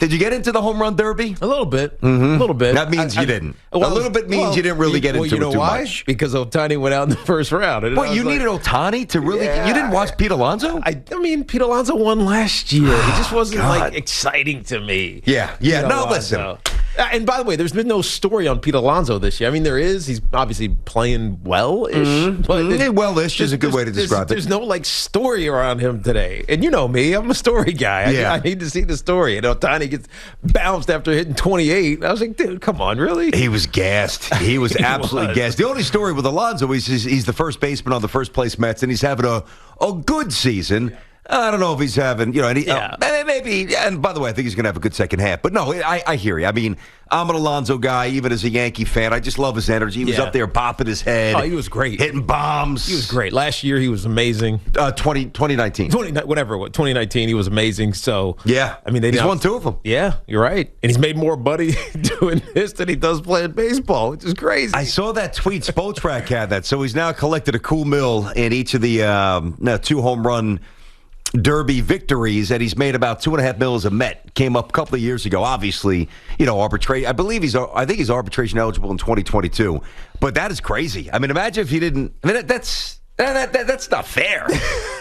Did you get into the home run derby? A little bit. Mm-hmm. A little bit. That means you didn't. A little bit means you didn't really get into it too much. Because Ohtani went out in the first round. And What, you needed Ohtani to really... Yeah. You didn't watch Pete Alonso? I mean, Pete Alonso won last year. He just wasn't, exciting to me. Yeah. No, listen. And by the way, there's been no story on Pete Alonso this year. I mean, there is. He's obviously playing well-ish. Mm-hmm. Well-ish is a good way to describe it. There's no, story around him today. And you know me. I'm a story guy. I need to see the story. And Ohtani gets bounced after hitting 28. I was like, dude, come on, really? He was gassed. He was absolutely gassed. The only story with Alonso is he's the first baseman on the first-place Mets, and he's having a good season. I don't know if he's having, maybe. And by the way, I think he's going to have a good second half. But no, I hear you. I mean, I'm an Alonso guy, even as a Yankee fan. I just love his energy. He was up there popping his head. Oh, he was great. Hitting bombs. He was great. Last year, he was amazing. 2019. 2019, he was amazing. So, yeah. I mean, he's won 2 of them. Yeah, you're right. And he's made more money doing this than he does playing baseball, which is crazy. I saw that tweet. Spotrac had that. So he's now collected a cool mill in each of the 2 home run Derby victories, and he's made about $2.5 million as a Met. Came up a couple of years ago. Obviously, arbitration. I think he's arbitration eligible in 2022. But that is crazy. I mean, imagine if he didn't. I mean, that's not fair.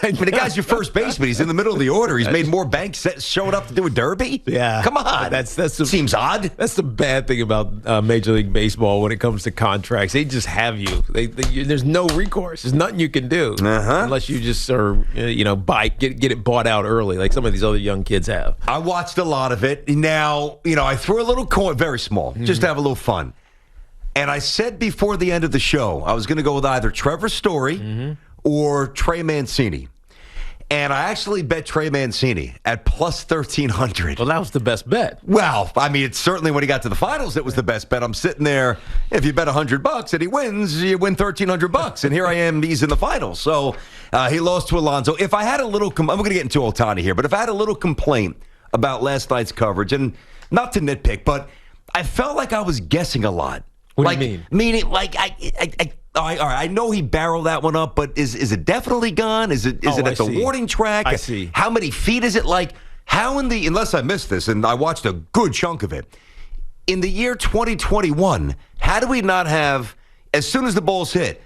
I mean, the guy's your first baseman. He's in the middle of the order. He's made more banks showing up to do a derby. Yeah, come on. Seems odd. That's the bad thing about Major League Baseball when it comes to contracts. They just have you. There's no recourse. There's nothing you can do unless you just get it bought out early, like some of these other young kids have. I watched a lot of it. Now, I threw a little coin, very small, just to have a little fun. And I said before the end of the show, I was going to go with either Trevor Story or Trey Mancini. And I actually bet Trey Mancini at plus 1,300. Well, that was the best bet. Well, I mean, it's certainly when he got to the finals, it was the best bet. I'm sitting there. If you bet $100 and he wins, you win $1,300. And here I am, he's in the finals. So he lost to Alonso. If I had a little, I'm going to get into Ohtani here, but if I had a little complaint about last night's coverage, and not to nitpick, but I felt like I was guessing a lot. What do you mean? Meaning, all right, I know he barreled that one up, but is it definitely gone? Is it at the warning track? I see. How many feet is it? Unless I missed this, and I watched a good chunk of it, in the year 2021, how do we not have, as soon as the ball's hit,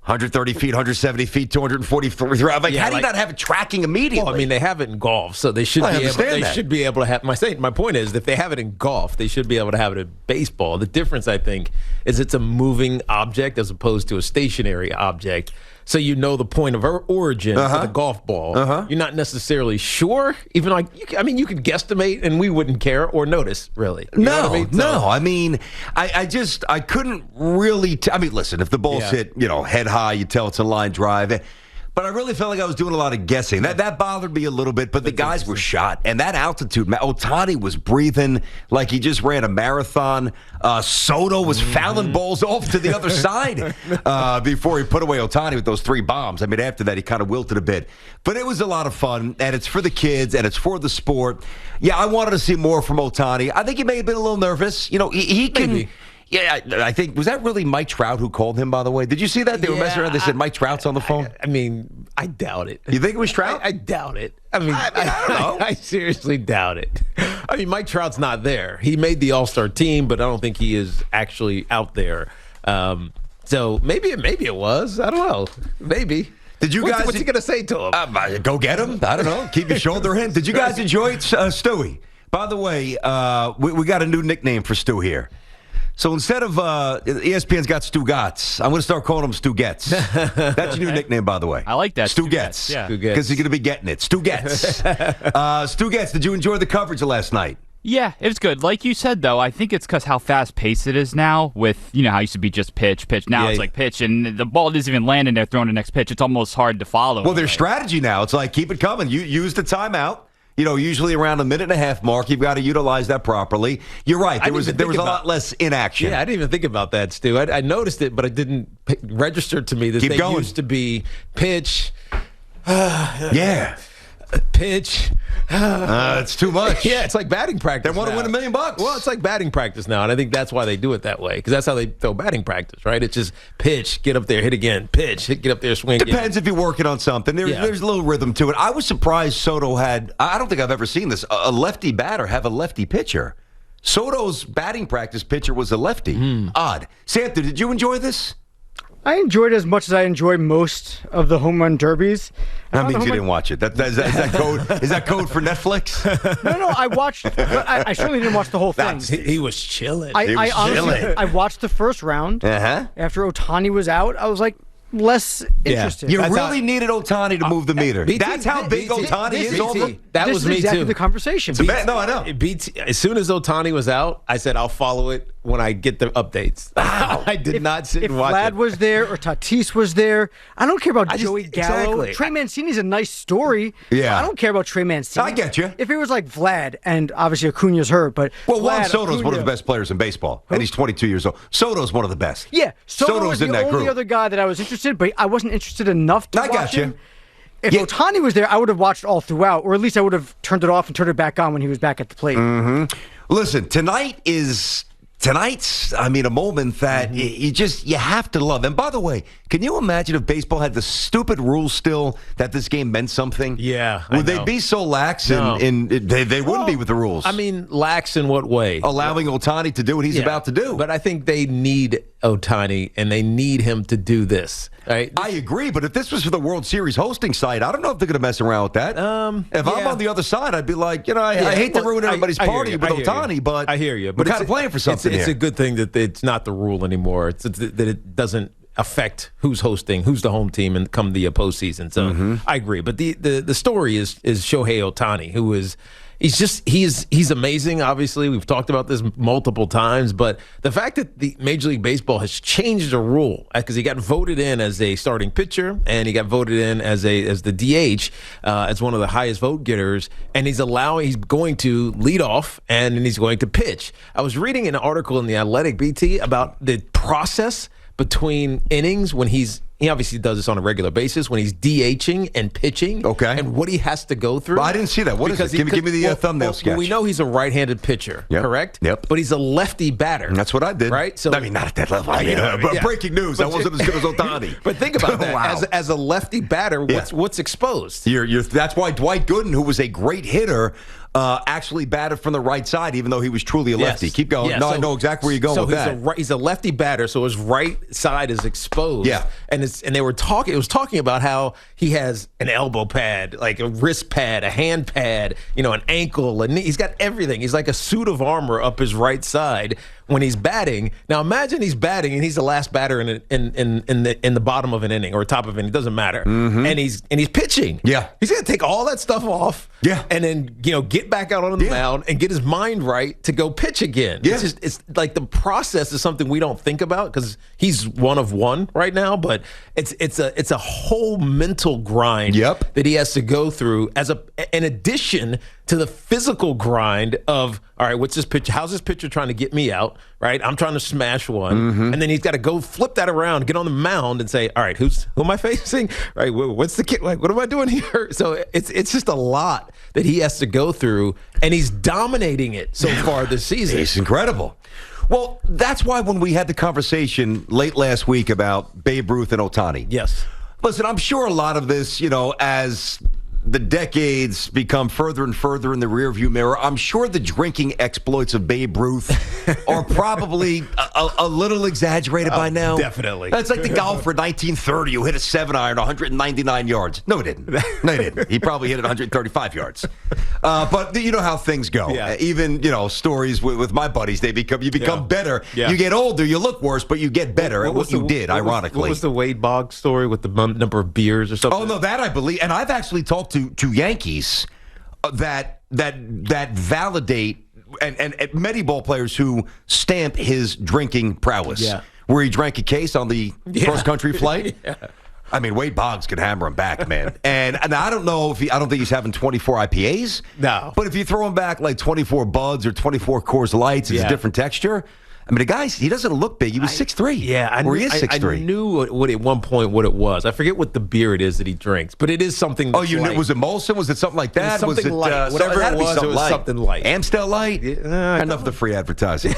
130 feet, 170 feet, 243. How do you not have it tracking immediately? Well, I mean, they have it in golf, so they should be able to have. My point is, if they have it in golf, they should be able to have it in baseball. The difference, I think, is it's a moving object as opposed to a stationary object. So you know the point of origin for the golf ball. You're not necessarily sure, even you could guesstimate, and we wouldn't care or notice, really. No. I mean, I couldn't really. Listen, if the ball's hit, head high, you tell it's a line drive. But I really felt like I was doing a lot of guessing. That bothered me a little bit, but the guys were shot. And that altitude, Ohtani was breathing like he just ran a marathon. Soto was fouling balls off to the other side before he put away Ohtani with those 3 bombs. I mean, after that, he kind of wilted a bit. But it was a lot of fun, and it's for the kids, and it's for the sport. Yeah, I wanted to see more from Ohtani. I think he may have been a little nervous. He can... Maybe. Yeah, I think, was that really Mike Trout who called him, by the way? Did you see that? They were messing around. They said Mike Trout's on the phone. I doubt it. You think it was Trout? I doubt it. I don't know. I seriously doubt it. Mike Trout's not there. He made the All-Star team, but I don't think he is actually out there. So maybe it was. I don't know. Maybe. Did you guys? What's he going to say to him? Go get him. I don't know. Keep your shoulder in. Did you guys enjoy Stewie? By the way, we got a new nickname for Stu here. So instead of ESPN's got Stu Gatz, I'm going to start calling him Stu Getz. That's your new nickname, by the way. I like that. Stu Getz. Yeah. Because he's going to be getting it. Stu Getz. Stu Getz, did you enjoy the coverage of last night? Yeah, it was good. Like you said, though, I think it's because how fast-paced it is now with, how it used to be just pitch. Now it's like pitch, and the ball doesn't even land, and they're throwing the next pitch. It's almost hard to follow. Well, their strategy now, it's like, keep it coming. You use the timeout. Usually around a minute and a half mark, you've got to utilize that properly. You're right. There was a lot less inaction. Yeah, I didn't even think about that, Stu. I noticed it, but it didn't register to me that used to be pitch. Yeah. pitch. It's too much. Yeah, it's like batting practice. They want to win $1 million. Well, it's like batting practice now, and I think that's why they do it that way, because that's how they throw batting practice, right? It's just pitch, get up there, hit again, pitch, get up there, swing. Depends if you're working on something. There's a little rhythm to it. I was surprised Soto had, I don't think I've ever seen this, a lefty batter have a lefty pitcher. Soto's batting practice pitcher was a lefty. Odd. Santa, did you enjoy this? I enjoyed it as much as I enjoyed most of the home run derbies. That means you didn't watch it. Is that code? Is that code for Netflix? No, I watched. But I certainly didn't watch the whole thing. He was chilling. I honestly, I watched the first round. After Ohtani was out, I was like less interested. You really needed Ohtani to move the meter. That's how big Ohtani is. That was me exactly too. The conversation. No, I know. As soon as Ohtani was out, I said I'll follow it when I get the updates. Wow. I did not sit and watch it. If Vlad it. was there or Tatis was there, I don't care about Joey Gallo. Exactly. Trey Mancini's a nice story. Yeah. I don't care about Trey Mancini. I get you. If it was like Vlad, and obviously Acuna's hurt, but Juan Soto's one of the best players in baseball, and he's 22 years old. Soto's one of the best. Yeah, Soto's was in that the only group. other guy that I was interested in, but I wasn't interested enough to watch him. If Yeah. Ohtani was there, I would have watched all throughout, or at least I would have turned it off and turned it back on when he was back at the plate. Listen, tonight's a moment that you have to love. And by the way, can you imagine if baseball had the stupid rule still that this game meant something? Yeah, would they be so lax? They wouldn't be with the rules. I mean, lax in what way? Allowing Ohtani to do what he's about to do. But I think they need Ohtani, and they need him to do this. Right? I agree, but if this was for the World Series hosting site, I don't know if they're going to mess around with that. If I'm on the other side, I'd be like, I hate to ruin everybody's party with Ohtani, but I hear you. But we're kind of playing for something It's here. a good thing that it's not the rule anymore. It's that it doesn't affect who's hosting, who's the home team, and come the postseason. So I agree. But the story is Shohei Ohtani, who is. He's amazing. Obviously, we've talked about this multiple times, but the fact that the Major League Baseball has changed the rule, because he got voted in as a starting pitcher and he got voted in as the DH, as one of the highest vote getters, and he's going to lead off and he's going to pitch. I was reading an article in the Athletic BT about the process between innings when he obviously does this on a regular basis when he's DHing and pitching. Okay. And what he has to go through. Well, I didn't see that. What is it? Give me the thumbnail sketch. We know he's a right-handed pitcher, correct? Yep. But he's a lefty batter. That's what I did. Right? So I mean, not at that level. But breaking news. I wasn't as good as Ohtani. But think about that. Wow. As a lefty batter, what's exposed? That's why Dwight Gooden, who was a great hitter, actually batted from the right side, even though he was truly a lefty. Yes. Keep going. I know exactly where you're going with that. He's a lefty batter, so his right side is exposed. Yeah. And they were talking. It was talking about how he has an elbow pad, like a wrist pad, a hand pad, an ankle, and he's got everything. He's like a suit of armor up his right side when he's batting. Now imagine he's batting and he's the last batter in the bottom of an inning or top of an inning. It doesn't matter. And he's pitching. Yeah. He's gonna take all that stuff off. Yeah. And then get back out on the mound and get his mind right to go pitch again. Yeah. It's like the process is something we don't think about because he's one of one right now, but it's a whole mental grind that he has to go through in addition to the physical grind of, all right, what's this pitcher? How's this pitcher trying to get me out? Right? I'm trying to smash one. And then he's got to go flip that around, get on the mound and say, all right, who am I facing? Right? What's the kid? Like, what am I doing here? So it's just a lot that he has to go through, and he's dominating it so far this season. It's incredible. Well, that's why when we had the conversation late last week about Babe Ruth and Ohtani. Yes. Listen, I'm sure a lot of this, as the decades become further and further in the rearview mirror, I'm sure the drinking exploits of Babe Ruth are probably a little exaggerated by now. Definitely. That's like the golfer in 1930 who hit a 7-iron 199 yards. No, he didn't. No, he didn't. He probably hit it 135 yards. But you know how things go. Yeah. Even, stories with my buddies, you become better. Yeah. You get older, you look worse, but you get better at what you did, ironically. What was the Wade Boggs story with the number of beers or something? Oh, no, that I believe. And I've actually talked to Yankees that validate and many ball players who stamp his drinking prowess. Yeah. Where he drank a case on the cross-country flight. I mean, Wade Boggs can hammer him back, man. And I don't know I don't think he's having 24 IPAs. No. But if you throw him back like 24 Buds or 24 Coors Lights, it's a different texture. I mean, the guy, he doesn't look big. He was 6'3". Yeah, or he is 6'3". I knew what at one point what it was. I forget what the beer it is that he drinks, but it is something. That's you knew? Was it Molson? Was it something like that? Was it light? Whatever it was something light. Amstel Light? Enough of the free advertising.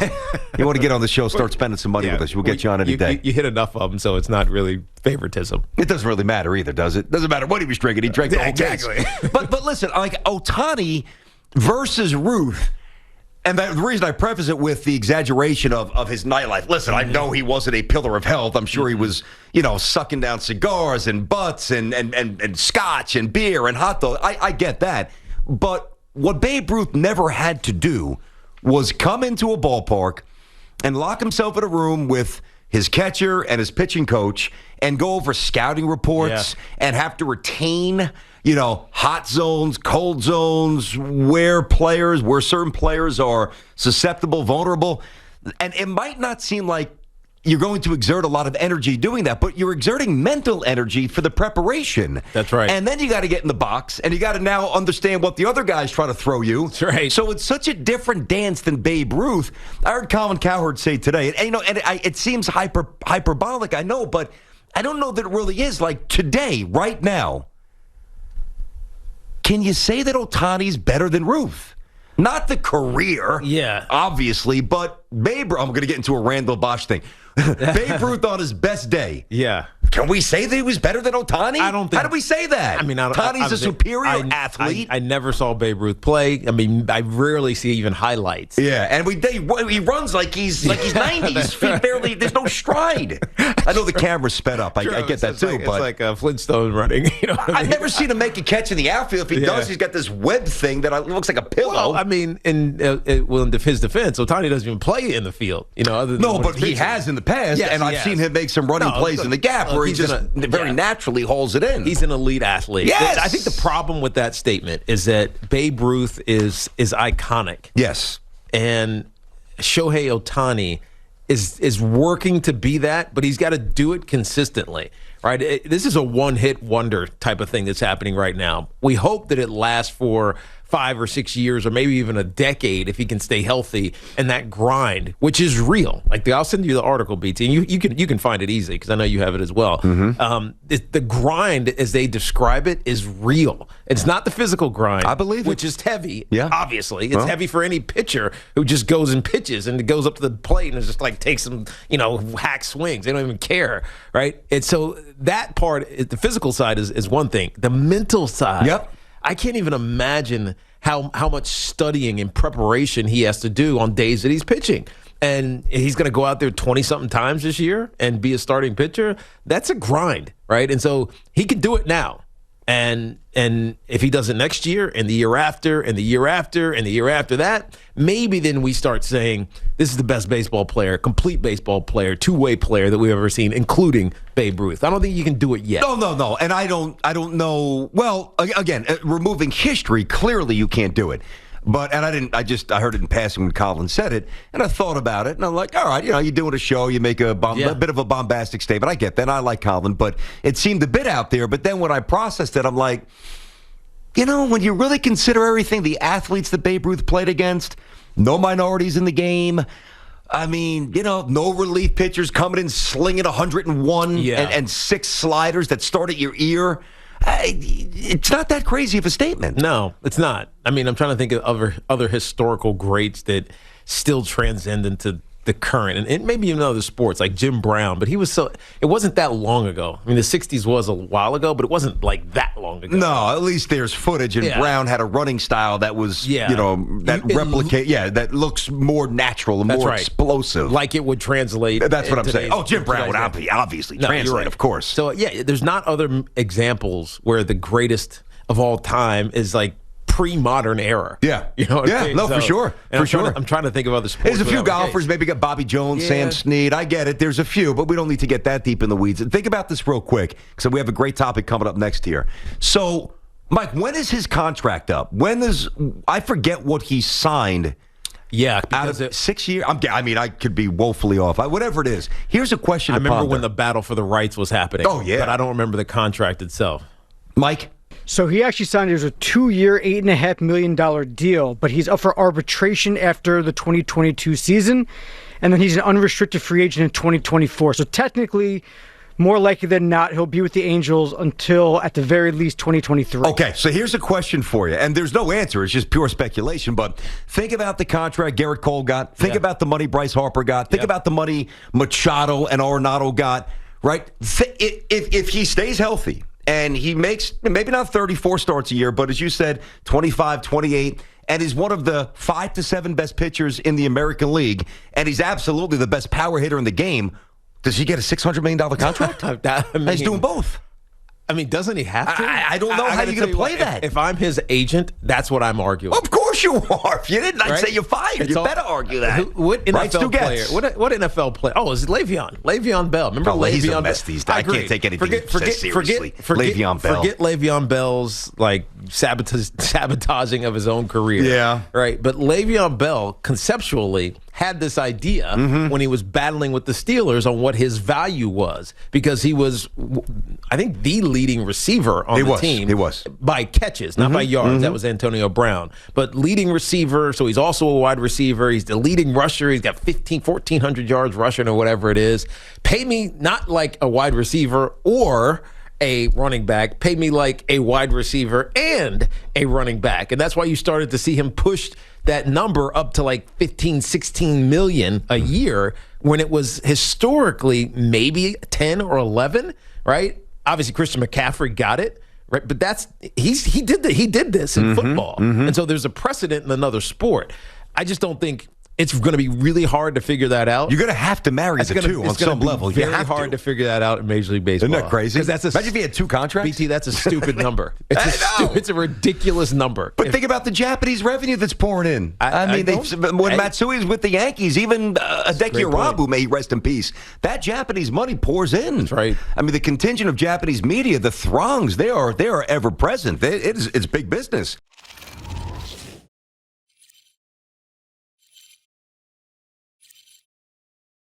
You want to get on the show, start spending some money with us. We'll get you on any day. You hit enough of them, so it's not really favoritism. It doesn't really matter either, does it? Doesn't matter what he was drinking. He drank the whole case. But listen, like Ohtani versus Ruth. And the reason I preface it with the exaggeration of his nightlife. Listen, I know he wasn't a pillar of health. I'm sure he was, sucking down cigars and butts and scotch and beer and hot dogs. I get that. But what Babe Ruth never had to do was come into a ballpark and lock himself in a room with his catcher and his pitching coach and go over scouting reports and have to retain hot zones, cold zones, where certain players are susceptible, vulnerable. And it might not seem like you're going to exert a lot of energy doing that, but you're exerting mental energy for the preparation. That's right. And then you got to get in the box, and you got to now understand what the other guy's trying to throw you. That's right. So it's such a different dance than Babe Ruth. I heard Colin Cowherd say today, and it seems hyperbolic, I know, but I don't know that it really is. Like today, right now, can you say that Ohtani's better than Ruth? Not the career, obviously, but Babe Ruth, I'm going to get into a Randall Bosch thing. Babe Ruth on his best day. Yeah. Can we say that he was better than Ohtani? I don't think. How do we say that? I mean, Ohtani's a superior athlete. I never saw Babe Ruth play. I mean, I rarely see even highlights. Yeah, and he runs like he's 90. His feet barely. There's no stride. I know the camera's sped up. I get that too. But it's like a Flintstone running. I've never seen him make a catch in the outfield. If he does, he's got this web thing that looks like a pillow. Well, I mean, in his defense, Ohtani doesn't even play in the field. Other than but he has in the past, and I've seen him make some running plays in the gap where he just very naturally hauls it in. He's an elite athlete. Yes! I think the problem with that statement is that Babe Ruth is iconic. Yes. And Shohei Ohtani is working to be that, but he's got to do it consistently. Right? This is a one-hit wonder type of thing that's happening right now. We hope that it lasts for 5 or 6 years or maybe even a decade if he can stay healthy, and that grind, which is real. Like I'll send you the article, BT, and you can find it easily because I know you have it as well. The grind, as they describe it, is real. It's not the physical grind, I believe, which is heavy. Yeah, obviously, it's heavy for any pitcher who just goes and pitches and goes up to the plate and is just like takes some hack swings. They don't even care, right? And so that part, the physical side is one thing. The mental side. Yep. I can't even imagine how much studying and preparation he has to do on days that he's pitching. And he's going to go out there 20-something times this year and be a starting pitcher. That's a grind, right? And so he can do it now. And if he does it next year and the year after and the year after and the year after that, maybe then we start saying this is the best baseball player, complete baseball player, two-way player that we've ever seen, including Babe Ruth. I don't think you can do it yet. No. And I don't know. Well, again, removing history, clearly you can't do it. But I heard it in passing when Colin said it, and I thought about it, and I'm like, all right, you're doing a show, you make a bit of a bombastic statement. I get that. I like Colin, but it seemed a bit out there. But then when I processed it, I'm like, when you really consider everything, the athletes that Babe Ruth played against, no minorities in the game. I mean, no relief pitchers coming in slinging 101 and 6 sliders that start at your ear. It's not that crazy of a statement. No, it's not. I mean, I'm trying to think of other historical greats that still transcend into the current, and maybe even other sports like Jim Brown, but it wasn't that long ago. I mean, the 60s was a while ago, but it wasn't like that long ago. No, at least there's footage, and Brown had a running style that was, that looks more natural and more explosive. Like it would translate. That's what I'm saying. Oh, Jim Brown would obviously translate, of course. So, there's not other examples where the greatest of all time is like pre-modern era. Yeah. I mean? No, for sure. I'm trying to think of other sports. There's a few golfers, maybe got Bobby Jones, Sam Snead. I get it. There's a few, but we don't need to get that deep in the weeds. Think about this real quick, because we have a great topic coming up next here. So, Mike, when is his contract up? I forget what he signed. Yeah, out of 6 years. I could be woefully off. Whatever it is. Here's a question. I remember when the battle for the rights was happening. Oh, yeah. But I don't remember the contract itself. Mike? So he actually signed a 2-year, $8.5 million deal, but he's up for arbitration after the 2022 season. and then he's an unrestricted free agent in 2024. So technically, more likely than not, he'll be with the Angels until, at the very least, 2023. Okay, so here's a question for you, and there's no answer. It's just pure speculation, but think about the contract Garrett Cole got. Think about the money Bryce Harper got. Think about the money Machado and Arenado got, right? If he stays healthy and he makes maybe not 34 starts a year, but as you said, 25, 28, and is one of the 5 to 7 best pitchers in the American League, and he's absolutely the best power hitter in the game, does he get a $600 million contract? He's doing both. I mean, doesn't he have to? I don't know how you're going to play that. If I'm his agent, that's what I'm arguing. Of course you are. If you didn't, I'd say you're fired. You better argue that. What NFL player? What NFL player? Oh, it's Le'Veon Bell. Remember Le'Veon? He's a mess these days. I can't take anything seriously. Le'Veon Bell. Forget Le'Veon Bell's sabotaging of his own career. Yeah. Right. But Le'Veon Bell conceptually had this idea when he was battling with the Steelers on what his value was, because he was, I think, the leading receiver on the team. He was. By catches, not by yards. That was Antonio Brown. But leading receiver, so he's also a wide receiver. He's the leading rusher. He's got 1,400 yards rushing or whatever it is. Pay me not like a wide receiver or a running back. Pay me like a wide receiver and a running back. And that's why you started to see him push that number up to like 15, 16 million a year when it was historically maybe 10 or 11, right? Obviously, Christian McCaffrey got it, right? But he did this in football. And so there's a precedent in another sport. I just don't think it's going to be really hard to figure that out. You're going to have to marry the two on some level. It's very hard to figure that out in Major League Baseball. Isn't that crazy? Imagine if he had 2 contracts. BT, that's a stupid number. It's a ridiculous number. But think about the Japanese revenue that's pouring in. When Matsui's with the Yankees, even Hideki Irabu, may he rest in peace, that Japanese money pours in. That's right. I mean, the contingent of Japanese media, the throngs, they are ever present. It's big business.